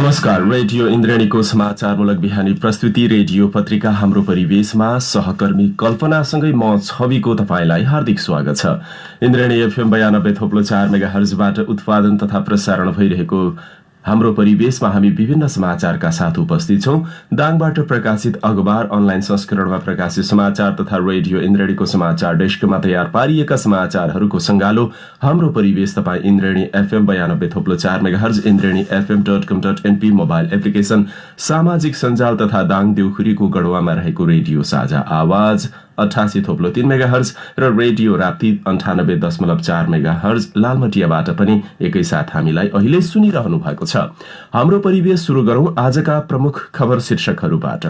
नमस्कार। रेडियो इन्द्रेणीको समाचारमूलक बिहानी प्रस्तुति रेडियो पत्रिका हाम्रो परिवेशमा सहकर्मी कल्पनासँगै म छविको तपाईलाई हार्दिक स्वागत छ। इन्द्रेणी एफएम 92.4 मेगाहर्जबाट उत्पादन तथा प्रसारण भइरहेको हाम्रो परिवेशमा हामी विभिन्न समाचारका साथ उपस्थित छौं। दाङबाट प्रकाशित अखबार, अनलाइन संस्करणमा प्रकाशित समाचार तथा रेडियो इन्द्रेणीको समाचार डेस्कमा तयार पारिएका समाचारहरूको संगालो हाम्रो परिवेश तपाईँ इन्द्रेणी एफएम 92.4 मेगाहर्ज, इन्द्रेणी fm.com.np मोबाइल एप्लिकेशन, सामाजिक सञ्जाल तथा दाङ देउखुरीको गढवामा रहेको रेडियो साझा आवाज 88.3 मेगाहर्ज र रेडियो राप्ती 98.4 मेगाहर्ज लालमटियाबाट पनि एकैसाथ हामीलाई अहिले सुनिरहनु भएको छ। हाम्रो परिवेश सुरु गरौं आजका प्रमुख खबर शीर्षकहरूबाट।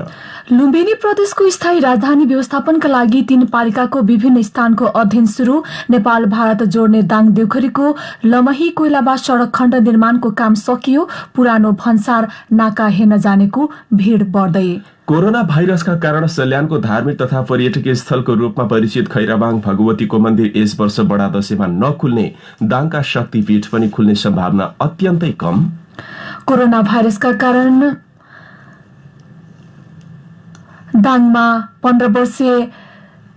लुम्बिनी प्रदेशको स्थायी राजधानी व्यवस्थापनका लागि 3 पालिकाको विभिन्न स्थानको अध्ययन सुरु। नेपाल भारत जोड्ने दाङ देउखुरीको लमही कोइलाबा सड़क खण्ड निर्माणको काम सकियो। पुरानो भन्सार नाका हेर्न जानेको भीड़ बढ्दै। कोरोना भाइरसका कारण सल्यानको धार्मिक तथा पर्यटकीय स्थलको रूपमा परिचित खैराबाङ भगवतीको मन्दिर यस वर्ष बडा दशैंमा नखुल्ने, दाङका शक्तिपीठ पनि खुल्ने सम्भावना अत्यन्तै कम। कोरोना भाइरसका कारण दाङमा 15 वर्षीय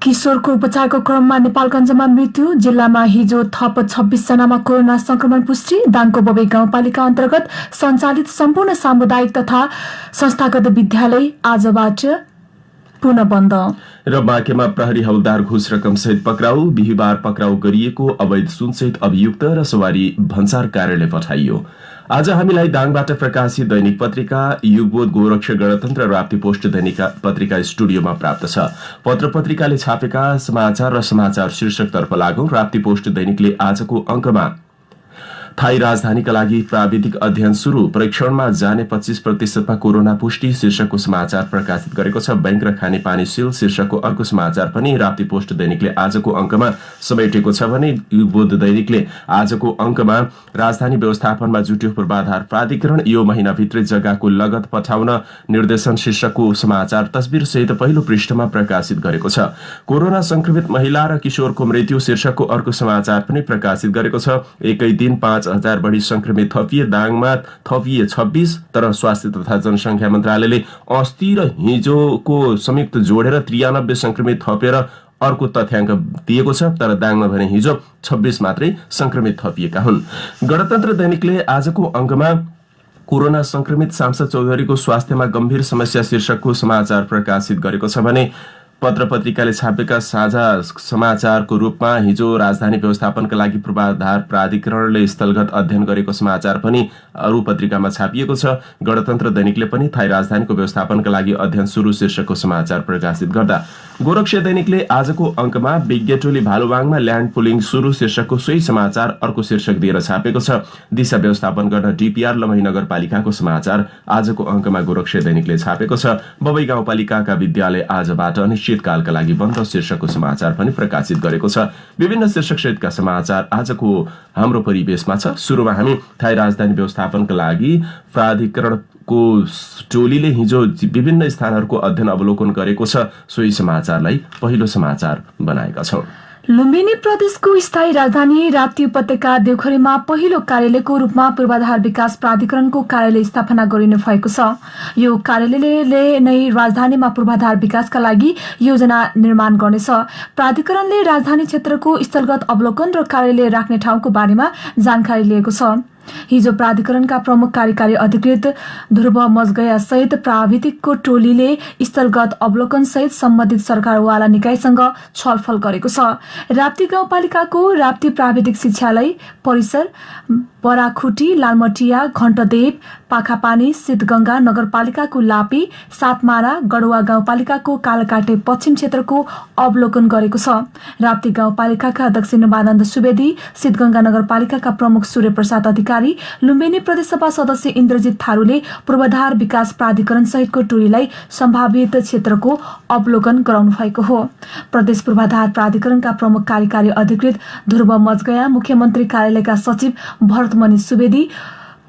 किशोरको उपचारको क्रममा नेपालगञ्जमा मृत्यु। जिल्लामा हिजो थप 26 जनामा कोरोना संक्रमण पुष्टि। दाङको बबई गाउँपालिका अन्तर्गत सञ्चालित सम्पूर्ण सामुदायिक तथा संस्थागत विद्यालय आजबाट पुनः बन्द। र बाँकेमा प्रहरी हौलदार घुस रकम सहित पक्राउ। बिहिबार पक्राउ गरिएको अवैध सुनसहित अभियुक्त र सवारी भन्सार कार्यालय पठाइयो। आज हामीलाई दाङबाट प्रकाशित दैनिक पत्रिका, युगबोध, गोरक्ष, गणतन्त्र, राप्ती पोस्ट दैनिक पत्रिका स्टुडियोमा प्राप्त छ। पत्र पत्रिकाले छापेका समाचार र समाचार शीर्षकतर्फ लागौं। राप्ती पोस्ट दैनिकले आजको अंकमा थाई राजधानीका लागि प्राविधिक अध्ययन सुरु, परीक्षणमा जाने 25% कोरोना पुष्टि शीर्षकको समाचार प्रकाशित गरेको छ। बैंक र खानेपानी सील शीर्षकको अर्को समाचार पनि राप्ती पोस्ट दैनिकले आजको अंकमा समेटेको छ भने युगबोध दैनिकले आजको अंकमा राजधानी व्यवस्थापनमा जुट्यो पूर्वाधार प्राधिकरण, यो महिनाभित्रै जग्गाको लगत पठाउन निर्देशन शीर्षकको समाचार तस्बिर सहित पहिलो पृष्ठमा प्रकाशित गरेको छ। कोरोना संक्रमित महिला र किशोरको मृत्यु शीर्षकको अर्को समाचार पनि प्रकाशित गरेको छ। एकै दिन 5,000 बढी संक्रमित थपिए, दाङमा थपिए 26। तर स्वास्थ्य तथा जनसंख्या मन्त्रालयले अस्ति र हिजोको संयुक्त जोडेर 93 संक्रमित थपेर अर्को तथ्याङ्क दिएको छ। तर दाङमा भने हिजो 26 मात्रै संक्रमित थपिएका हुन्। गणतन्त्र दैनिकले आजको अंकमा कोरोना संक्रमित सांसद चौधरीको स्वास्थ्यमा गम्भीर समस्या शीर्षकको समाचार प्रकाशित गरेको छ भने पत्र पत्रिकाले छापेका साझा समाचारको रूपमा हिजो राजधानी व्यवस्थापनका लागि पूर्वाधार प्राधिकरणले स्थलगत अध्ययन गरेको समाचार पनि अरू पत्रिकामा छापिएको छ। गणतन्त्र दैनिकले पनि थाई राजधानीको व्यवस्थापनका लागि अध्ययन सुरु शीर्षकको समाचार प्रकाशित गर्दा गोरक्ष दैनिकले आजको अंकमा विज्ञ टोली भालुवाङमा ल्यान्ड पुलिङ सुरु शीर्षकको सोही समाचार अर्को शीर्षक दिएर छापेको छ। दिशा व्यवस्थापन गर्न डीपीआर लमही नगरपालिकाको समाचार आजको अंकमा गोरक्ष दैनिकले छापेको छ। बबई गाउँपालिकाका विद्यालय आजबाट कालका लागि बन्द शीर्षकको समाचार पनि प्रकाशित गरेको छ। विभिन्न शीर्षक सहितका समाचार आजको हाम्रो परिवेशमा छ। सुरुमा हामी थाई राजधानी व्यवस्थापनका लागि प्राधिकरणको टोलीले हिजो विभिन्न स्थानहरूको अध्ययन अवलोकन गरेको छ। सोही समाचारलाई पहिलो समाचार बनाएका छौं। लुम्बिनी प्रदेशको स्थायी राजधानी राप्ती उपत्यका देउखुरीमा पहिलो कार्यालयको रूपमा पूर्वाधार विकास प्राधिकरणको कार्यालय स्थापना गरिनु भएको छ। यो कार्यालयले नै राजधानीमा पूर्वाधार विकासका लागि योजना निर्माण गर्नेछ। प्राधिकरणले राजधानी क्षेत्रको स्थलगत अवलोकन र कार्यालय राख्ने ठाउँको बारेमा जानकारी लिएको छ। हिजो प्राधिकरणका प्रमुख कार्यकारी अधिकृत ध्रुव मजगया सहित प्राविधिकको टोलीले स्थलगत अवलोकन सहित सम्बन्धित सरकारवाला निकायसँग छलफल गरेको छ। राप्ती गाउँपालिकाको राप्ती प्राविधिक शिक्षालय परिसर, बराखुटी, लालमटिया, घण्टदेव, पाखापानी, सिद्धगंगा नगरपालिकाको लापी, सातमारा, गढुवा गाउँपालिकाको कालकाटे पश्चिम क्षेत्रको अवलोकन गरेको छ। राप्ती गाउँपालिकाका अध्यक्ष निमानन्द सुवेदी, सिद्धगंगा नगरपालिकाका प्रमुख सूर्य प्रसाद अधिकारी, लुम्बिनी प्रदेशसभा सदस्य इन्द्रजित थारूले पूर्वाधार विकास प्राधिकरण सहितको टोलीलाई सम्भावित क्षेत्रको अवलोकन गराउनु भएको हो। प्रदेश पूर्वाधार प्राधिकरणका प्रमुख कार्यकारी अधिकृत ध्रुव मजगया, मुख्यमन्त्री कार्यालयका सचिव भरतमणि सुवेदी,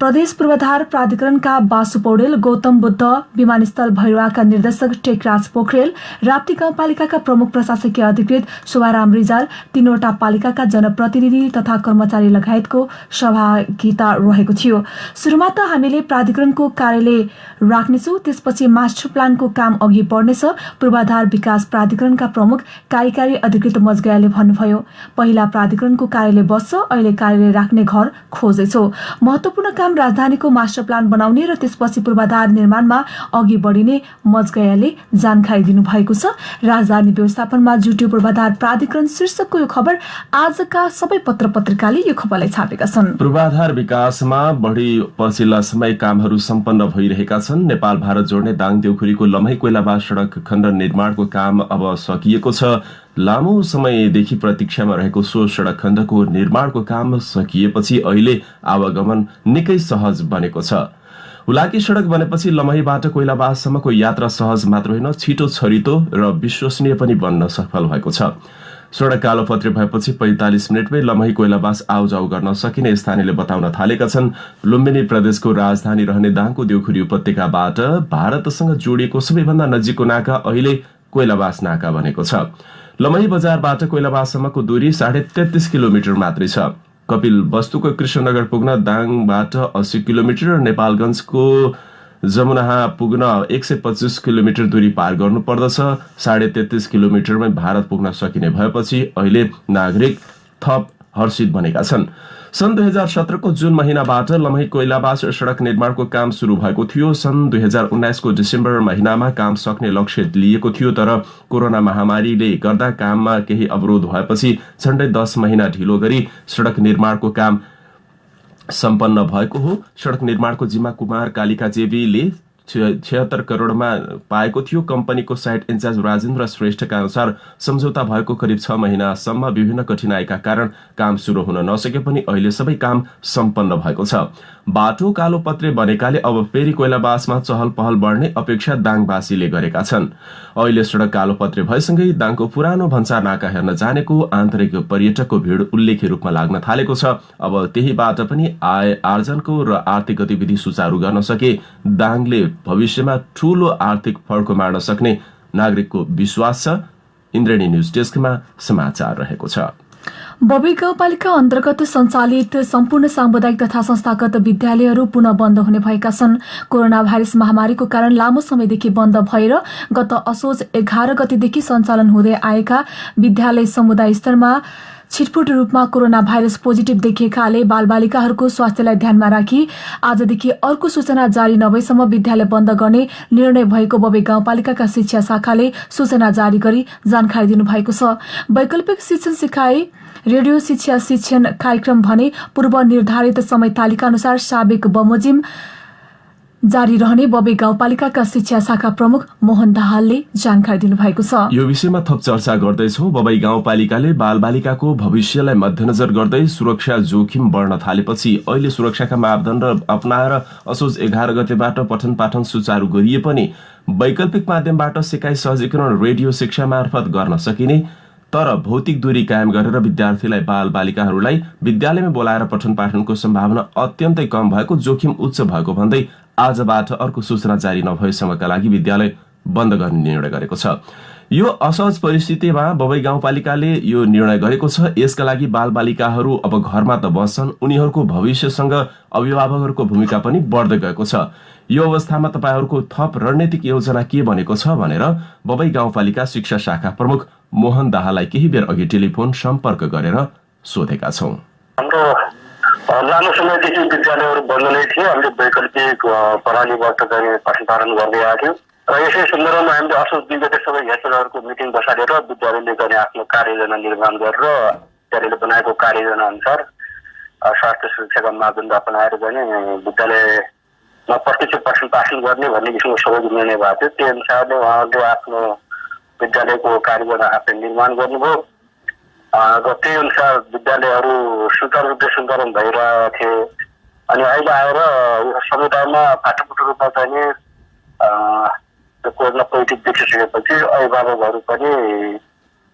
प्रदेश पूर्वाधार प्राधिकरणका बासु पौडेल, गौतम बुद्ध विमानस्थल भैरवाका निर्देशक टेकराज पोखरेल, राप्ती गाउँपालिकाका प्रमुख प्रशासकीय अधिकृत शुभाराम रिजाल, तीनवटा पालिकाका जनप्रतिनिधि तथा कर्मचारी लगायतको सहभागिता रहेको थियो। सुरुमा त हामीले प्राधिकरणको कार्यालय राख्नेछौँ, त्यसपछि मास्टर प्लानको काम अघि बढ्नेछ, पूर्वाधार विकास प्राधिकरणका प्रमुख कार्यकारी अधिकृत मजगयाले भन्नुभयो। पहिला प्राधिकरणको कार्यालय बस्छ, अहिले कार्यालय राख्ने घर खोजेछौँ। महत्वपूर्ण काम राजधानीको मास्टर प्लान बनाउने र त्यसपछि पूर्वाधार निर्माणमा अघि बढिने मजगयाले जानकारी दिनुभएको छ। राजधानी व्यवस्थापनमा जुट्यो पूर्वाधार प्राधिकरण शीर्षकको यो खबर आजका सबै पत्र पत्रिकाले यो खबरलाई छापेका छन्। पूर्वाधार विकासमा बढी पछिल्ला समय कामहरू सम्पन्न भइरहेका छन्। नेपाल भारत जोड्ने दाङ देउखुरीको लम्है कोइलाबार सड़क खण्ड निर्माणको काम अब सकिएको छ। लामो समयदेखि प्रतीक्षामा रहेको सो सड़क खण्डको निर्माणको काम सकिएपछि अहिले आवागमन निकै सहज बनेको छ। हुलाकी सड़क बनेपछि लम्हैबाट कोइलाबारसम्मको यात्रा सहज मात्र होइन, छिटो छरितो र विश्वसनीय पनि बन्न सफल भएको छ। सड़क कालोपत्री भएपछि 45 मिनटमै लम्है कोइलाबास आउजाउ गर्न सकिने स्थानीयले बताउन थालेका छन्। लुम्बिनी प्रदेशको राजधानी रहने दाङको देउखुरी उपत्यकाबाट भारतसँग जोडिएको सबैभन्दा नजिकको नाका अहिले कोइलाबास नाका बनेको छ। लम्है बजारबाट कोइलाबाससम्मको दूरी 33.5 किलोमिटर मात्रै छ। कपिल वस्तुको कृष्णनगर पुग्न दाङबाट 80 किलोमिटर र नेपालगंजको जमुनाहा पुग्न 125 किलोमिटर दूरी पार गर्नु पर्दछ। 33.5 किलोमिटरमै भारत पुग्न सकिने भएपछि अहिले नागरिक थप हर्षित बनेका छन्। सन् 2017 को जुन महिनाबाट लम्है कोइलाबास सड़क निर्माणको काम शुरू भएको थियो। सन् 2019 को डिसेम्बर महिनामा काम सक्ने लक्ष्य लिएको थियो, तर कोरोना महामारीले गर्दा काममा केही अवरोध भएपछि झण्डै 10 महिना ढिलो गरी सड़क निर्माणको काम सम्पन्न भएको हो। सड़क निर्माणको जिम्मा कुमार कालिका जेबीले 76 करोड़मा पाएको थियो। कम्पनीको साइट इन्चार्ज राजेन्द्र श्रेष्ठका अनुसार सम्झौता भएको करिब 6 महिनासम्म विभिन्न कठिनाइका कारण काम शुरू हुन नसके पनि अहिले सबै काम सम्पन्न भएको छ। बाटो कालोपत्रे बनेकाले अब फेरि कोइलाबासमा चहल पहल बढ्ने अपेक्षा दाङवासीले गरेका छन्। अहिले सड़क कालोपत्रे भएसँगै दाङको पुरानो भन्सार नाका हेर्न जानेको आन्तरिक पर्यटकको भीड़ उल्लेख्य रूपमा लाग्न थालेको छ। अब त्यहीबाट पनि आय आर्जनको र आर्थिक गतिविधि सुचारू गर्न सके दाङले भविष्यमा ठूलो आर्थिक फड्को मार्न सक्ने नागरिकको विश्वास छ। इन्द्रेणी न्यूज डेस्कमा समाचार रहेको छ। बबी गाउँपालिका अन्तर्गत सञ्चालित सम्पूर्ण सामुदायिक तथा संस्थागत विद्यालयहरू पुनः बन्द हुने भएका छन्। कोरोना भाइरस महामारीको कारण लामो समयदेखि बन्द भएर गत असोज 11 गतेदेखि सञ्चालन हुँदै आएका विद्यालय समुदाय स्तरमा छिटपुट रूपमा कोरोना भाइरस पोजिटिभ देखिएकाले बालबालिकाहरूको स्वास्थ्यलाई ध्यानमा राखी आजदेखि अर्को सूचना जारी नभएसम्म विद्यालय बन्द गर्ने निर्णय भएको बबी गाउँपालिकाका शिक्षा शाखाले सूचना जारी गरी जानकारी दिनुभएको छ। वैकल्पिक शिक्षण सिकाइ रेडियो शिक्षा शिक्षण कार्यक्रम भने पूर्व निर्धारित समय तालिका अनुसार साबिक बमोजिम जारी रहने बबी गाउँपालिकाका शिक्षा शाखा प्रमुख मोहन दाहालले जानकारी दिनुभएको छ। यो विषयमा थप चर्चा गर्दैछौं। बबी गाउँपालिकाले बालबालिकाको भविष्यलाई मध्यनजर गर्दै सुरक्षा जोखिम बढ्न थालेपछि अहिले सुरक्षाका मापदण्ड अपनाएर असोज 11 गतेबाट पठन पाठन सुचारू गरिए पनि वैकल्पिक माध्यमबाट सिकाइ सहजीकरण रेडियो शिक्षा मार्फत गर्न सकिने, तर भौतिक दूरी कायम गरेर विद्यार्थीलाई बालबालिकाहरूलाई विद्यालयमा बोलाएर पठन पाठनको सम्भावना अत्यन्तै कम भएको, जोखिम उच्च भएको भन्दै आजबाट अर्को सूचना जारी नभएसम्मका लागि विद्यालय बन्द गर्ने निर्णय गरेको छ। यो असहज परिस्थितिमा बबी गाउँपालिकाले यो निर्णय गरेको छ। यसका लागि बालबालिकाहरू अब घरमा त बस्छन्, उनीहरूको भविष्यसँग अभिभावकहरूको भूमिका पनि बढ्दै गएको छ। यो अवस्थामा तपाईहरूको थप रणनीतिक योजना के बनेको छ भनेर बबी गाउँपालिका शिक्षा शाखा प्रमुख मोहन दाहाललाई केही बेर अघि टेलिफोन सम्पर्क गरेर सोधेका छौं। लामो समयदेखि विद्यालयहरू बन्द नै थिए। हामीले वैकल्पिक प्रणालीबाट चाहिँ पठन पाठन गर्दै आएको थियौँ र यसै सन्दर्भमा हामीले असोज 2 गते सबै हेडसरहरूको मिटिङ बसालेर विद्यालयले गर्ने आफ्नो कार्ययोजना निर्माण गरेर विद्यालयले बनाएको कार्ययोजना अनुसार स्वास्थ्य सुरक्षाका मापदण्ड अपनाएर पनि विद्यालयमा प्रत्यक्ष पठन पाठन गर्ने भन्ने किसिमको सबै निर्णय भएको थियो। त्यही अनुसारले उहाँहरूले आफ्नो विद्यालयको कार्ययोजना आफै निर्माण गर्नुभयो र त्यही अनुसार विद्यालयहरू सुचारू रूपले सञ्चालन भइरहेका थिए। अनि अहिले आएर यो समुदायमा पाठ्यपुट रूपमा चाहिँ कोरोना पोजिटिभ देखिसकेपछि अभिभावकहरू पनि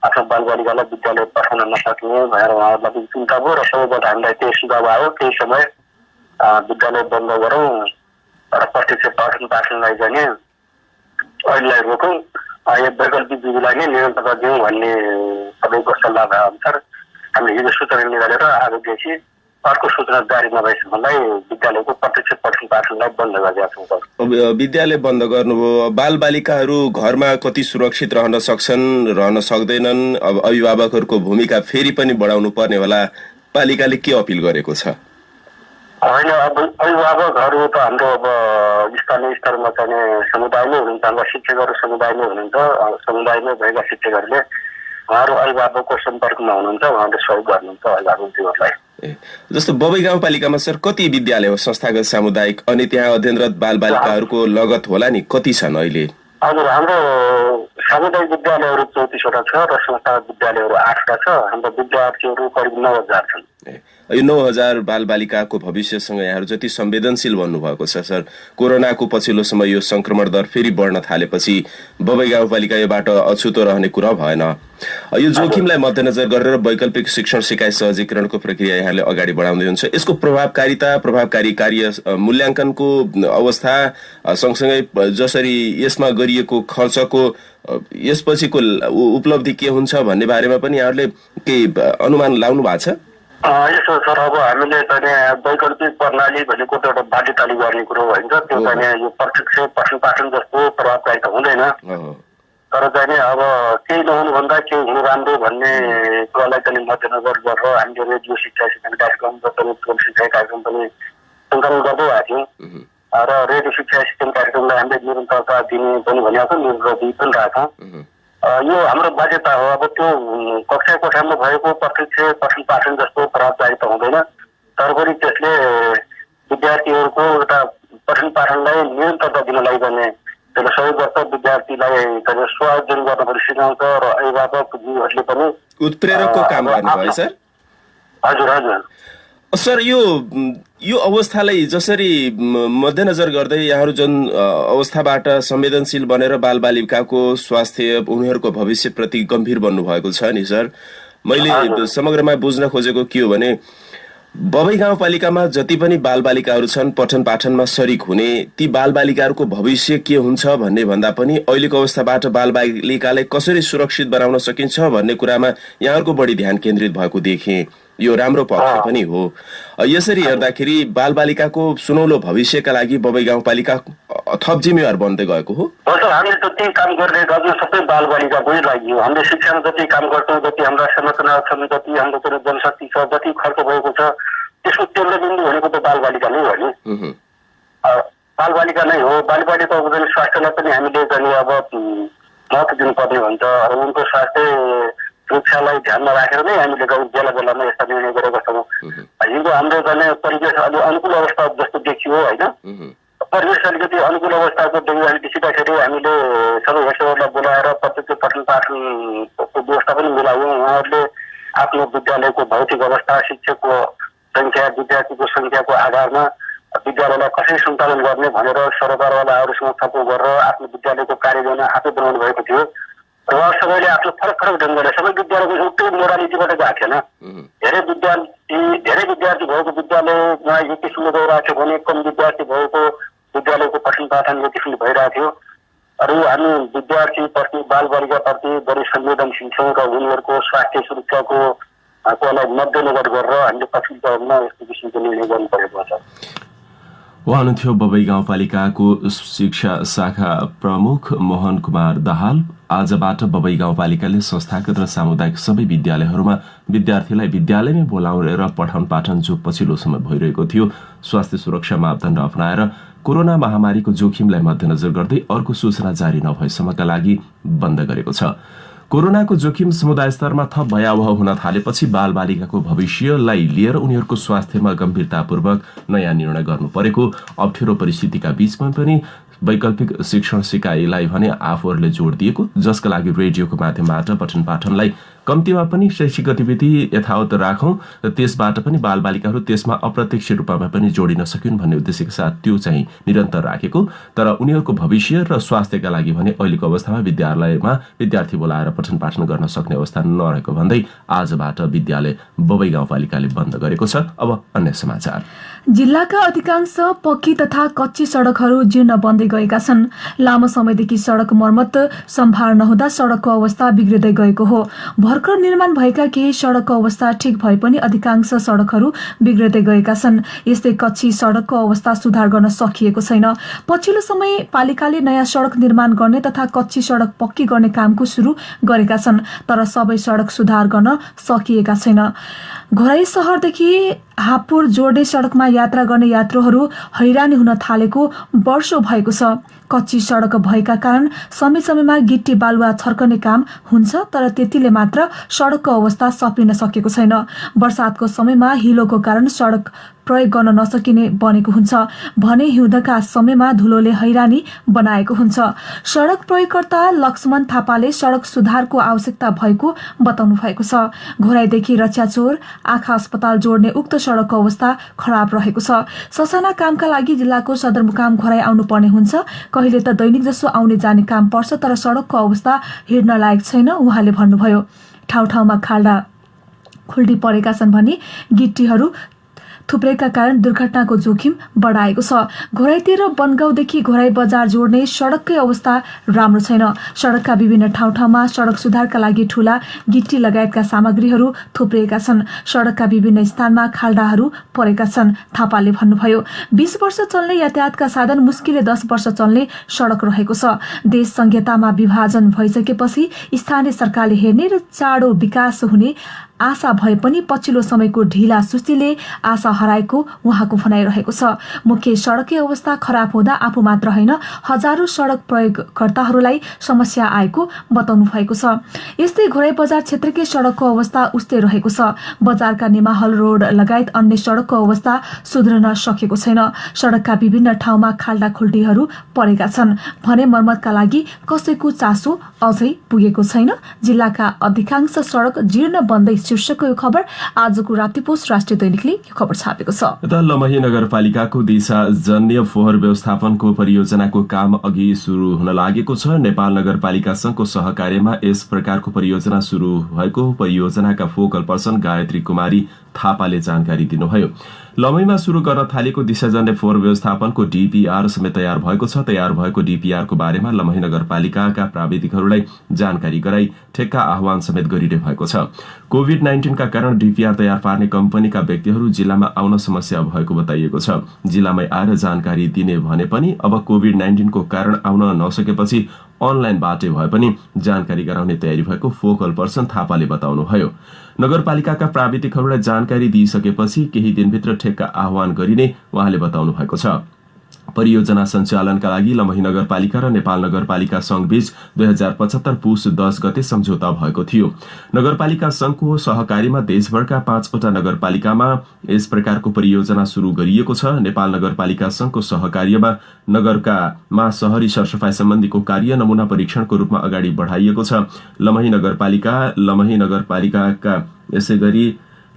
आफ्नो बालबालिकालाई विद्यालय पठाउन नसक्ने भनेर उहाँहरूलाई चिन्ता भयो र सबैबाट हामीलाई त्यही सुझाव आयो। केही समय विद्यालय बन्द गरौँ र प्रत्यक्ष पठन पाठनलाई चाहिँ अहिलेलाई रोकौँ, यो वैकल्पिक विधिलाई नै निरन्तरता दिउँ भन्ने सबैको सल्लाह भए अनुसार हामीले हिजो सूचना निकालेर आजदेखि अर्को सूचना जारी नभएसम्मलाई विद्यालयको प्रत्यक्ष पठन पाठनलाई बन्द गरिदिएको छौँ। अब विद्यालय बन्द गर्नुभयो, बालबालिकाहरू घरमा कति सुरक्षित रहन सक्छन्, रहन सक्दैनन्, अब अभिभावकहरूको भूमिका फेरि पनि बढाउनु पर्ने होला, पालिकाले के अपिल गरेको छ? होइन, अब अभिभावकहरू त हाम्रो अब स्थानीय स्तरमा चाहिँ समुदायमै हुनुहुन्छ, हाम्रा शिक्षकहरू समुदायमै हुनुहुन्छ। समुदायमै भएका शिक्षकहरूले उहाँहरू अभिभावकको सम्पर्कमा हुनुहुन्छ, उहाँहरूले सहयोग गर्नुहुन्छ अभिभावकज्यूहरूलाई। जस्तो बबई गाउँपालिकामा सर कति विद्यालय हो संस्थागत सामुदायिक, अनि त्यहाँ अध्ययनरत बालबालिकाहरूको लगत होला नि, कति छन् अहिले? हजुर, हाम्रो सामुदायिक विद्यालयहरू 34वटा छ र संस्थागत विद्यालयहरू 8वटा छ। हाम्रो विद्यार्थीहरू करिब 9000 छन्। यो 9000 बालबालिकाको भविष्यसँग यहाँहरू जति संवेदनशील भन्नुभएको छ सर, कोरोनाको पछिल्लो समय यो संक्रमण दर फेरि बढ्न थालेपछि बबई गाउँपालिका योबाट अछुतो रहने कुरा भएन। यो जोखिमलाई मध्यनजर गरेर वैकल्पिक शिक्षण सिकाइ सहजीकरणको प्रक्रिया यहाँले अगाडि बढाउँदै हुन्छ। यसको प्रभावकारिता, प्रभावकारी कार्य मूल्याङ्कनको अवस्था सँगसँगै जसरी यसमा गरिएको खर्चको यसपछिको उपलब्धि के हुन्छ भन्ने बारेमा पनि यहाँहरूले केही अनुमान लाउनु भएको छ? यसो सर, अब हामीले चाहिँ वैकल्पिक प्रणाली भनेको त एउटा बाध्यताले गर्ने कुरो होइन। त्यो चाहिँ यो प्रत्यक्ष पठन पाठन जस्तो प्रभावकारी त हुँदैन, तर चाहिँ अब केही नहुनुभन्दा केही हुनु राम्रो भन्ने कुरालाई चाहिँ मध्यनजर गरेर हामीले रेडियो शिक्षा सिकाउने कार्यक्रम र टोल शिक्षा कार्यक्रम पनि सञ्चालन गर्दै आएको थियौँ र रेडियो शिक्षा सिकाउने कार्यक्रमलाई हामीले निरन्तरता दिने पनि भनेको छौँ, निरन्तरता दिइ पनि रहेछौँ। यो हाम्रो बाध्यता हो। अब त्यो कक्षा कोठामा भएको प्रत्यक्ष पठन पाठन जस्तो प्रभावकारी त हुँदैन, तर पनि त्यसले विद्यार्थीहरूको एउटा पठन पाठनलाई निरन्तरता दिनलाई गर्ने त्यसले सहयोग गर्छ। विद्यार्थीलाई स्वार्जन गर्न पनि सिकाउँछ र अभिभावकज्यूहरूले पनि उत्प्रेरकको काम गर्नुभयो सर। हजुर हजुर सर, यो अवस्थालाई जसरी मध्यनजर गर्दै यहाँहरू जुन अवस्थाबाट संवेदनशील बनेर बालबालिकाको स्वास्थ्य, उनीहरूको भविष्यप्रति गम्भीर बन्नुभएको छ नि सर, मैले समग्रमा बुझ्न खोजेको के हो भने बबई गाउँपालिकामा जति पनि बालबालिकाहरू छन् पठन पाठनमा सरिक हुने, ती बालबालिकाहरूको भविष्य के हुन्छ भन्ने भन्दा पनि अहिलेको अवस्थाबाट बालबालिकालाई कसरी सुरक्षित बनाउन सकिन्छ भन्ने कुरामा यहाँहरूको बढी ध्यान केन्द्रित भएको देखेँ। यो राम्रो पक्ष पनि हो। यसरी हेर्दाखेरि बालबालिकाको सुनौलो भविष्यका लागि बबई गाउँपालिका थप जिम्मेवार बन्दै गएको हो। हामीले त त्यही काम गर्ने गर्छौँ, सबै बालबालिकाकै लागि हो। हामीले शिक्षामा जति काम गर्छौँ, जति हाम्रा संरचना छन्, जति हाम्रो जनशक्ति छ, जति खर्च भएको छ, त्यसको केन्द्रबिन्दु भनेको त बालबालिका नै हो नि। बालबालिका नै हो। बालबालिकाको स्वास्थ्यलाई पनि हामीले चाहिँ अब महत्त्व दिनुपर्ने हुन्छ। उनको स्वास्थ्य सुरक्षालाई ध्यानमा राखेर नै हामीले बेला बेलामा यस्ता निर्णय गरेका छौँ। हिजो हाम्रो चाहिँ परिवेश अलि अनुकूल अवस्था जस्तो देखियो होइन, परिवेश अलिकति अनुकूल अवस्थाको देखिँदाखेरि हामीले सबै हेडसरहरूलाई बोलाएर प्रत्यक्ष पठन पाठनको व्यवस्था पनि मिलायौँ। उहाँहरूले आफ्नो विद्यालयको भौतिक अवस्था, शिक्षकको सङ्ख्या, विद्यार्थीको सङ्ख्याको आधारमा विद्यालयलाई कसरी सञ्चालन गर्ने भनेर सरकारवालाहरूसँग छलफल गरेर आफ्नो विद्यालयको कार्ययोजना आफै बनाउनु भएको थियो र सबैले आफ्नो फरक फरक ढङ्गले सबै विद्यालयको एउटै मोडालिटीबाट गएको थिएन। धेरै विद्यार्थी भएको विद्यालयमा यो किसिमले गइरहेको थियो भने कम विद्यार्थी भएको विद्यालयको पठन पाठन यो किसिमले भइरहेको थियो। अरू हामी विद्यार्थीप्रति, बालबालिकाप्रति बढी संवेदनशील छौँ र उनीहरूको स्वास्थ्य सुरक्षाको मध्यनजर गरेर हामीले पछिल्लो चरणमा यस्तो किसिमको निर्णय गर्नु परेको छ। उहाँ हुनुहुन्थ्यो बबई गाउँपालिकाको शिक्षा शाखा प्रमुख मोहन कुमार दाहाल। आजबाट बबई गाउँपालिकाले संस्थागत र सामुदायिक सबै विद्यालयहरूमा विद्यार्थीलाई विद्यालयमै बोलाएर पठन पाठन जो पछिल्लो समय भइरहेको थियो स्वास्थ्य सुरक्षा मापदण्ड अपनाएर कोरोना महामारीको जोखिमलाई मध्यनजर गर्दै अर्को सूचना जारी नभएसम्मका लागि बन्द गरेको छ। कोरोनाको जोखिम समुदाय स्तरमा थप भयावह हुन थालेपछि बालबालिकाको भविष्यलाई लिएर उनीहरूको स्वास्थ्यमा गम्भीरतापूर्वक नयाँ निर्णय गर्नु परेको अप्ठ्यारो परिस्थितिका बीचमा पनि वैकल्पिक शिक्षण सिकाइलाई भने आफूहरूले जोड दिएको, जसका लागि रेडियोको माध्यमबाट पठन पाठनलाई कम्तीमा पनि शैक्षिक गतिविधि यथावत राखौं र त्यसबाट पनि बालबालिकाहरू त्यसमा अप्रत्यक्ष रूपमा पनि जोडिन सकिन् भन्ने उद्देश्यका साथ त्यो चाहिँ निरन्तर राखेको, तर उनीहरूको भविष्य र स्वास्थ्यका लागि भने अहिलेको अवस्थामा विद्यालयमा विद्यार्थी बोलाएर पठन पाठन गर्न सक्ने अवस्था नरहेको भन्दै आजबाट विद्यालय बबई गाउँपालिकाले बन्द गरेको छ। अब अन्य समाचार। जिल्लाका अधिकांश पक्की तथा कच्ची सड़कहरू जीर्ण बन्दै गएका छन्। लामो समयदेखि सड़क मर्मत सम्भार नहुँदा सड़कको अवस्था बिग्रिँदै गएको हो। भर्खर निर्माण भएका केही सड़कको अवस्था ठिक भए पनि अधिकांश सड़कहरू बिग्रिँदै गएका छन्। यस्तै कच्ची सड़कको अवस्था सुधार गर्न सकिएको छैन। पछिल्लो समय पालिकाले नयाँ सड़क निर्माण गर्ने तथा कच्ची सड़क पक्की गर्ने कामको सुरु गरेका छन्, तर सबै सड़क सुधार गर्न सकिएका छैन। घोराई शहरदेखि हापुर जोड्ने सड़कमा यात्रा गर्ने यात्रुहरू हैरानी हुन थालेको वर्षौं भएको छ। कच्ची सड़क भएका कारण समय समयमा गिट्टी बालुवा छर्कने काम हुन्छ, तर त्यतिले मात्र सड़कको अवस्था सप्रिन सकेको छैन। वर्षातको समयमा हिलोको कारण सड़क प्रयोग गर्न नसकिने बनेको हुन्छ भने हिउँदका समयमा धुलोले हैरानी बनाएको हुन्छ। सड़क प्रयोगकर्ता लक्ष्मण थापाले सड़क सुधारको आवश्यकता भएको बताउनु भएको छ। घोराईदेखि रच्याचोर आँखा अस्पताल जोड्ने उक्त सड़कको अवस्था खराब रहेको छ। ससाना कामका लागि जिल्लाको सदरमुकाम घोराई आउनुपर्ने हुन्छ। कहिले त दैनिक जसो आउने जाने काम पर्छ, तर सड़कको अवस्था हेर्न लायक छैन उहाँले भन्नुभयो। ठाउँ ठाउँमा खाल्डा खुल्डी परेका छन् भने गिट्टीहरू थुप्रेका कारण दुर्घटनाको जोखिम बढाएको छ। घोराईतिर बनगाउँदेखि घोराई बजार जोड्ने सड़ककै अवस्था राम्रो छैन। सड़कका विभिन्न ठाउँ ठाउँमा सड़क सुधारका लागि ठूला गिट्टी लगायतका सामग्रीहरू थुप्रिएका छन्। सड़कका विभिन्न स्थानमा खाल्डाहरू परेका छन्। थापाले भन्नुभयो, 20 वर्ष चल्ने यातायातका साधन मुस्किलले 10 वर्ष चल्ने सड़क रहेको छ। देश संघीयतामा विभाजन भइसकेपछि स्थानीय सरकारले हेर्ने र चाँडो विकास हुने आशा भए पनि पछिल्लो समयको ढिला सुस्तीले आशा हराएको उहाँको भनाइरहेको छ। मुख्य सड़ककै अवस्था खराब हुँदा आफू मात्र होइन, हजारौं सड़क प्रयोगकर्ताहरूलाई समस्या आएको बताउनु भएको छ। यस्तै घोराई बजार क्षेत्रकै सड़कको अवस्था उस्तै रहेको छ। बजारका निमाहल रोड लगायत अन्य सड़कको अवस्था सुध्रन सकेको छैन। सड़कका विभिन्न ठाउँमा खाल्डा खुल्टीहरू परेका छन् भने मर्मतका लागि कसैको चासो अझै पुगेको छैन। जिल्लाका अधिकांश सड़क जीर्ण बन्दै शीर्षकको यो खबर आजको रातिपोस्ट राष्ट्रिय दैनिकले यो खबर छापेको छ। यता लमही नगरपालिकाको दिशाजन्य फोहोर व्यवस्थापनको परियोजनाको काम अघि सुरु हुन लागेको छ। नेपाल नगरपालिका संघको सहकार्यमा यस प्रकारको परियोजना सुरु भएको परियोजनाका फोकल पर्सन गायत्री कुमारी थापाले जानकारी दिनुभयो। लमहीमा सुरु गर्न थालेको दिशाजन्य फोहोर व्यवस्थापनको डीपीआर समेत तयार भएको छ। तयार भएको डीपीआरको बारेमा लमही नगरपालिकाका प्राविधिकहरूलाई जानकारी गराई ठेक्का आह्वान समेत गरिने भएको छ। कोभिड-19 का कारण डीपीआर तयार पार्ने कम्पनीका व्यक्तिहरू जिल्लामा आउन समस्या भएको बताइएको छ। जिल्लामै आएर जानकारी दिने भने पनि अब कोभिड-19 को कारण आउन नसकेपछि अनलाइनबाटै भए पनि जानकारी गराउने तयारी भएको फोकल पर्सन थापाले बताउनुभयो। नगरपालिकाका प्राविधिकहरूलाई जानकारी दिइसकेपछि केही दिनभित्र ठेक्का आह्वान गरिने उहाँले बताउनु भएको छ। परियोजना सञ्चालनका लागि लमही नगरपालिका र नेपाल नगरपालिका संघबीच 2075 पुस 10 गते सम्झौता भएको थियो। नगरपालिका संघको सहकारीमा देशभरका 5 वटा नगरपालिकामा यस प्रकारको परियोजना सुरु गरिएको छ। नेपाल नगरपालिका संघको सहकार्यमा नगरकामा शहरी सरसफाई सम्बन्धीको कार्य नमुना परीक्षणको रूपमा अगाडि बढाइएको छ। लमही नगरपालिकाका यसैगरी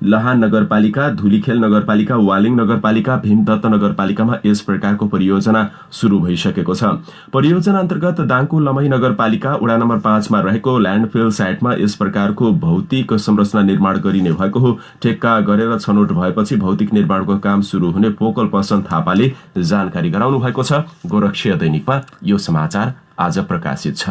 लहान नगरपालिका, धुलीखेल नगरपालिका, वालिङ नगरपालिका, भीमदत्त नगरपालिकामा यस प्रकारको परियोजना सुरु भइसकेको छ। परियोजना अन्तर्गत दाङको लमही नगरपालिका वडा नम्बर 5 मा रहेको ल्यान्डफिल साइटमा यस प्रकारको भौतिक संरचना निर्माण गरिने भएको हो। ठेक्का गरेर छनौट भएपछि भौतिक निर्माणको काम सुरु हुने फोकल पर्सन थापाले जानकारी गराउनु भएको छ। गोरक्षीय दैनिकमा यो समाचार आज प्रकाशित छ।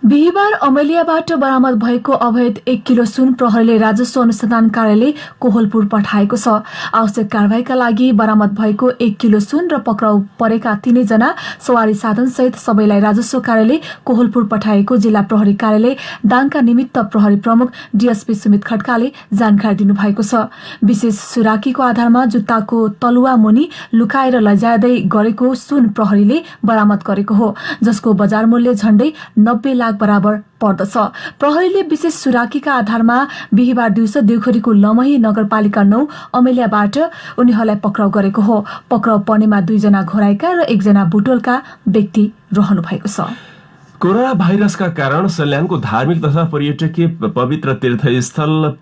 बिहिबार अमेलियाबाट बरामद भएको अवैध 1 किलो सुन प्रहरीले राजस्व अनुसन्धान कार्यालय कोहलपुर पठाएको छ। आवश्यक कारवाहीका लागि बरामद भएको 1 किलो सुन र पक्राउ परेका 3 जना सवारी साधन सहित सबैलाई राजस्व कार्यालय कोहलपुर पठाएको जिल्ला प्रहरी कार्यालय दाङका निमित्त प्रहरी प्रमुख डीएसपी सुमित खड्काले जानकारी दिनुभएको छ। विशेष सुराकीको आधारमा जुत्ताको तलुवा मुनि लुकाएर लैजाँदै गरेको सुन प्रहरीले बरामद गरेको हो, जसको बजार मूल्य झण्डै 90 लाख बराबर पर्दछ। प्रहरीले विशेष सुराकीका आधारमा बिहिबार दिउँसो देउखरीको लमही नगरपालिका 9 अमेलियाबाट उनीहरूलाई पक्राउ गरेको हो। पक्राउ पर्नेमा 2 जना घोराईका र 1 जना बुटोलका व्यक्ति रहनु भएको छ। कोरोना भाइरसका कारण सल्यानको धार्मिक तथा पर्यटकीय पवित्र तीर्थस्थल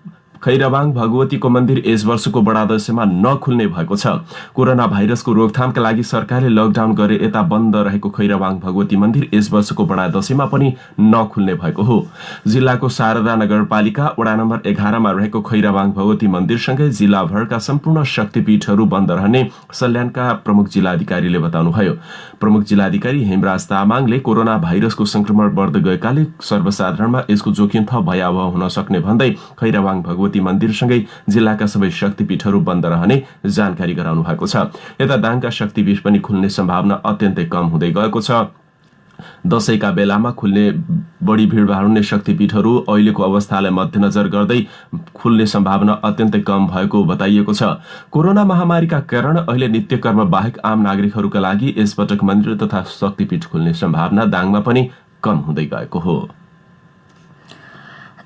खैरबाङ भगवतीको मन्दिर यस वर्षको बडा दशैंमा नखुल्ने भएको छ। कोरोना भाइरसको रोकथामका लागि सरकारले लकडाउन गरे यता बन्द रहेको खैरबाङ भगवती मन्दिर यस वर्षको बडा दशैंमा पनि नखुल्ने भएको हो। जिल्लाको शारदा नगरपालिका वडा नम्बर 11 मा रहेको खैरबाङ भगवती मन्दिरसँगै जिल्लाभरका सम्पूर्ण शक्तिपीठहरू बन्द रहने सल्यानका प्रमुख जिल्लाधिकारीले बताउनुभयो। प्रमुख जिल्लाधिकारी हेमराज तामाङले कोरोना भाइरसको संक्रमण बढ्दै गएकाले सर्वसाधारणमा यसको जोखिम थप भयावह हुन सक्ने भन्दै खैरबाङ भगवती मन्दिरसँगै जिल्लाका सबै शक्तिपीठहरू बन्द रहने जानकारी गराउनु भएको छ। यता दाङका शक्तिपीठ पनि खुल्ने सम्भावना अत्यन्तै कम हुँदै गएको छ। दशैंका बेलामा खुल्ने बढी भीड़भाड़ हुने शक्तिपीठहरू अहिलेको अवस्थालाई मध्यनजर गर्दै खुल्ने सम्भावना अत्यन्तै कम भएको बताइएको छ। कोरोना महामारीका कारण अहिले नित्यकर्म बाहेक आम नागरिकहरूका लागि यसपटक मन्दिर तथा शक्तिपीठ खुल्ने सम्भावना दाङमा पनि कम हुँदै गएको हो।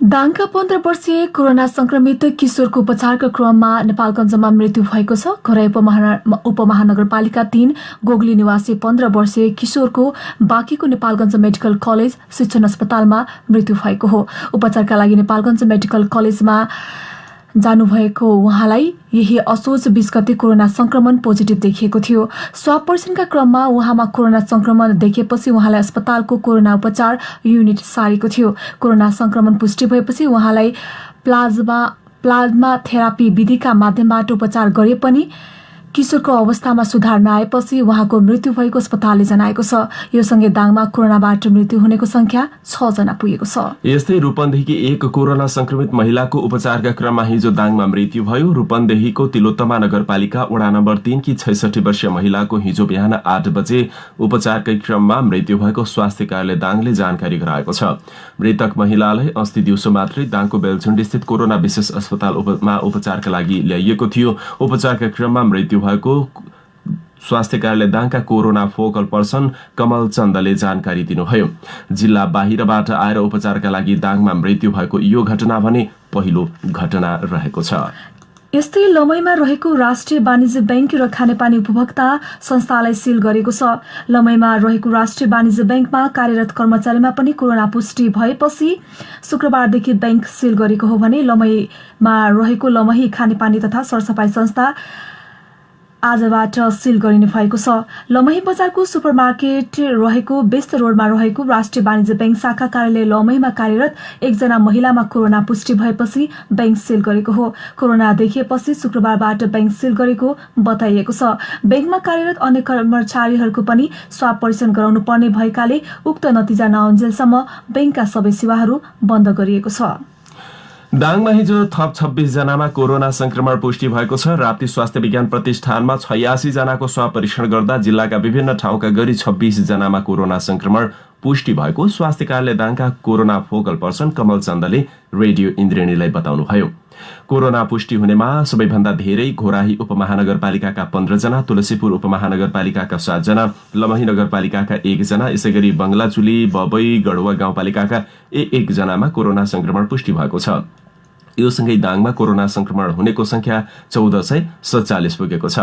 दाङका 15 वर्षीय कोरोना संक्रमित किशोरको उपचारका क्रममा नेपालगञ्जमा मृत्यु भएको छ। घरै उपमहानगरपालिका 3 गोगली निवासी 15 वर्षीय किशोरको बाँकीको नेपालगञ्ज मेडिकल कलेज शिक्षण अस्पतालमा मृत्यु भएको हो। उपचारका लागि नेपालगञ्ज मेडिकल कलेजमा जानुभएको उहाँलाई यही असोज 20 गते कोरोना संक्रमण पोजिटिभ देखिएको थियो। स्वाब परीक्षणका क्रममा उहाँमा कोरोना संक्रमण देखिएपछि उहाँलाई अस्पतालको कोरोना उपचार युनिट सारेको थियो। कोरोना संक्रमण पुष्टि भएपछि उहाँलाई प्लाज्मा थेरापी विधिका माध्यमबाट उपचार गरे पनि किशोरको अवस्थामा सुधार नआएपछि उहाँको मृत्यु भएको अस्पतालले जनाएको छ। यो सँगै दाङमा कोरोनाबाट मृत्यु हुनेको संख्या 6 जना पुगेको छ। यस्तै रूपन्देहीकी एक कोरोना संक्रमित महिलाको उपचारका क्रममा हिजो दाङमा मृत्यु भयो। रूपन्देहीको तिलोत्तमा नगरपालिका वडा नम्बर 3 की 66 वर्षीय महिलाको हिजो बिहान 8 बजे उपचारकै क्रममा मृत्यु भएको स्वास्थ्य कार्यालय दाङले जानकारी गराएको छ। मृतक महिलालाई अस्ति दिउँसो मात्रै दाङको बेलझुण्डी स्थित कोरोना विशेष अस्पतालमा उपचारका लागि ल्याइएको थियो। उपचारका क्रममा मृत्यु भएको स्वास्थ्य कार्यालय दाङका कोरोना फोकल पर्सन कमल चन्दले जानकारी दिनुभयो। जिल्ला बाहिरबाट आएर उपचारका लागि दाङमा मृत्यु भएको यो घटना भने पहिलो घटना रहेको छ। यस्तै लमैमा रहेको राष्ट्रिय वाणिज्य बैंक र खानेपानी उपभोक्ता संस्थालाई सील गरेको छ। लमैमा रहेको राष्ट्रिय वाणिज्य बैंकमा कार्यरत कर्मचारीमा पनि कोरोना पुष्टि भएपछि शुक्रबारदेखि बैंक सील गरेको हो भने लमैमा रहेको लमही खानेपानी तथा सरसफाई संस्था आजबाट सील गरिने भएको छ। लमही बजारको सुपरमार्केट रहेको व्यस्त रोडमा रहेको राष्ट्रिय वाणिज्य बैंक शाखा कार्यालय लमहीमा कार्यरत एकजना महिलामा कोरोना पुष्टि भएपछि बैंक सील गरेको हो। कोरोना देखिएपछि शुक्रबारबाट बैंक सील गरेको बताइएको छ। बैंकमा कार्यरत अन्य कर्मचारीहरूको पनि स्वाब परीक्षण गराउनु पर्ने भएकाले उक्त नतिजा नआउन्जेलसम्म बैंकका सबै सेवाहरू बन्द गरिएको छ। दाङमा हिजो थप 26 जनामा कोरोना संक्रमण पुष्टि भएको छ। राप्ती स्वास्थ्य विज्ञान प्रतिष्ठानमा 86 जनाको स्वाब परीक्षण गर्दा जिल्लाका विभिन्न ठाउँका गरी 26 जनामा कोरोना संक्रमण पुष्टि भएको स्वास्थ्य कार्यालय दाङका कोरोना फोकल पर्सन कमल चन्दले रेडियो इन्द्रेणीलाई बताउनुभयो। कोरोना पुष्टि हुनेमा सबैभन्दा धेरै घोराही उपमहानगरपालिकाका 15 जना, तुलसीपुर उपमहानगरपालिकाका 7 जना, लमही नगरपालिकाका 1 जना, यसैगरी बंगलाचुली बबई गढुवा गाउँपालिकाका 1 जनामा कोरोना संक्रमण पुष्टि भएको छ। यो सँगै दाङमा कोरोना संक्रमण हुनेको संख्या 1447 पुगेको छ।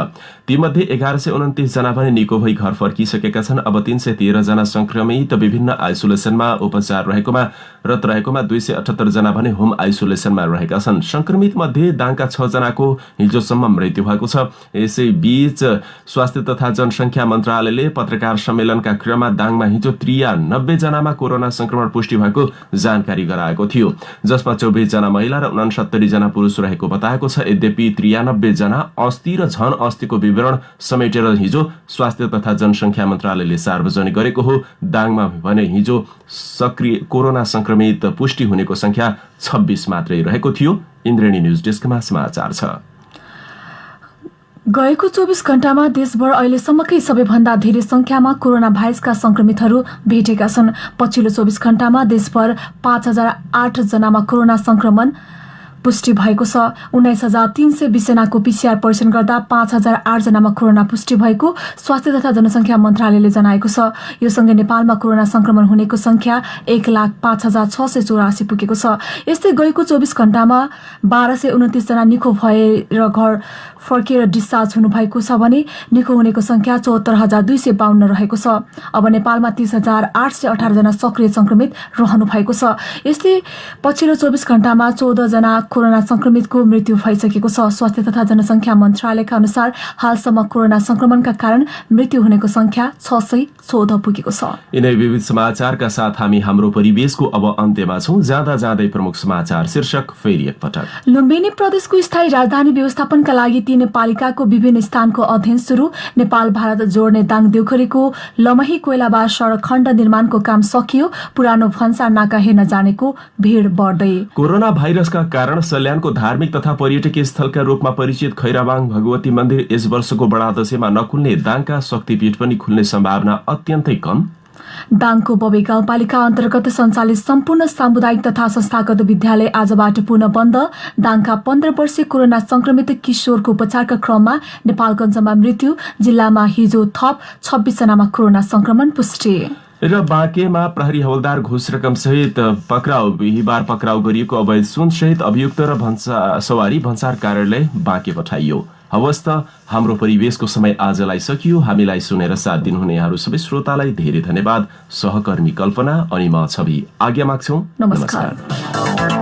तीमध्ये 1129 जना पनि निको भई घर फर्किसकेका छन्। अब 313 जना संक्रमित विभिन्न आइसोलेसनमा उपचार रहेकोमा 278 जना भने होम आइसोलेसनमा रहेका छन्। संक्रमित मध्ये दाङका 6 जनाको हिजोसम्म मृत्यु भएको छ। यसैबीच स्वास्थ्य तथा जनसंख्या मन्त्रालयले पत्रकार सम्मेलनका क्रममा दाङमा हिजो 93 जनामा कोरोना संक्रमण पुष्टि भएको जानकारी गराएको थियो, जसमा 24 जना महिला र 69 जना पुरुष रहेको बताएको छ। यद्यपि 93 जना अस्ति र झन अस्तिको विवरण समेटेर हिजो स्वास्थ्य तथा जनसंख्या मन्त्रालयले सार्वजनिक गरेको हो। दाङमा भने हिजो सक्रिय कोरोना संक्रमित पुष्टि हुनेको संख्या 26 मात्रै रहेको थियो। इन्द्रेणी न्यूज डेस्कमा समाचार छ। गएको 24 घण्टामा देशभर अहिलेसम्मकै सबैभन्दा धेरै संख्यामा कोरोना भाइरसका संक्रमितहरू भेटेका छन्। पछिल्लो 24 घण्टामा देशभर 5008 जनामा कोरोना संक्रमण पुष्टि भएको छ। 19320 जनाको पीसीआर परीक्षण गर्दा 5008 जनामा कोरोना पुष्टि भएको स्वास्थ्य तथा जनसंख्या मन्त्रालयले जनाएको छ। यो सँगै नेपालमा कोरोना संक्रमण हुनेको संख्या 1,05,684 पुगेको छ। यस्तै गएको 24 घण्टामा 1229 जना निको भएर घर फर्किएर डिस्चार्ज हुनुभएको छ भने निको हुनेको संख्या 74,252 रहेको छ। अब नेपालमा 30,818 जना सक्रिय संक्रमित रहनु भएको छ। यसले पछिल्लो 24 घण्टामा 14 जना कोरोना संक्रमितको मृत्यु भइसकेको छ। स्वास्थ्य तथा जनसंख्या मन्त्रालयका अनुसार हालसम्म कोरोना संक्रमणका कारण मृत्यु हुनेको संख्या 614 पुगेको छ। यिनै विविध समाचारका साथ हामी हाम्रो परिवेशको अब अन्त्यमा छौं। जाँदा जाँदै प्रमुख समाचार शीर्षक फेरि एकपटक। लुम्बिनी प्रदेशको स्थायी राजधानी व्यवस्थापनका लागि 3 पालिकाको विभिन्न स्थानको अध्ययन सुरु। नेपाल भारत जोड्ने दाङ देउखरीको लमही कोइलाबार सड़क खण्ड निर्माणको काम सकियो। पुरानो भन्सार नाका हेर्न जानेको भीड़ बढ्दै। कोरोना भाइरसका कारण सल्यानको धार्मिक तथा पर्यटकीय स्थलका रूपमा परिचित खैराबाङ भगवती मन्दिर यस वर्षको बडा दशैंमा नखुल्ने दाङका शक्तिपीठ पनि खुल्ने सम्भावना अत्यन्तै कम। दाङको बबे गाउँपालिका अन्तर्गत सञ्चालित सम्पूर्ण सामुदायिक तथा संस्थागत विद्यालय आजबाट पुनः बन्द। दाङका 15 वर्षीय कोरोना संक्रमित किशोरको उपचारका क्रममा नेपालगञ्जमा मृत्यु। जिल्लामा हिजो थप 26 जनामा कोरोना संक्रमण पुष्टि। र बाँकेमा प्रहरी हवलदार घुस रकम सहित पक्राउ। बिहिबार पक्राउ गरिएको अवैध सुन सहित अभियुक्त र सवारी भन्सार कार्यालय बाँके पठाइयो। हवस् त हाम्रो परिवेशको समय आजलाई सकियो। हामीलाई सुनेर साथ दिनुहुने यहाँहरू सबै श्रोतालाई धेरै धन्यवाद। सहकर्मी कल्पना अनि म छवि आज्ञा माग्छौं। नमस्कार।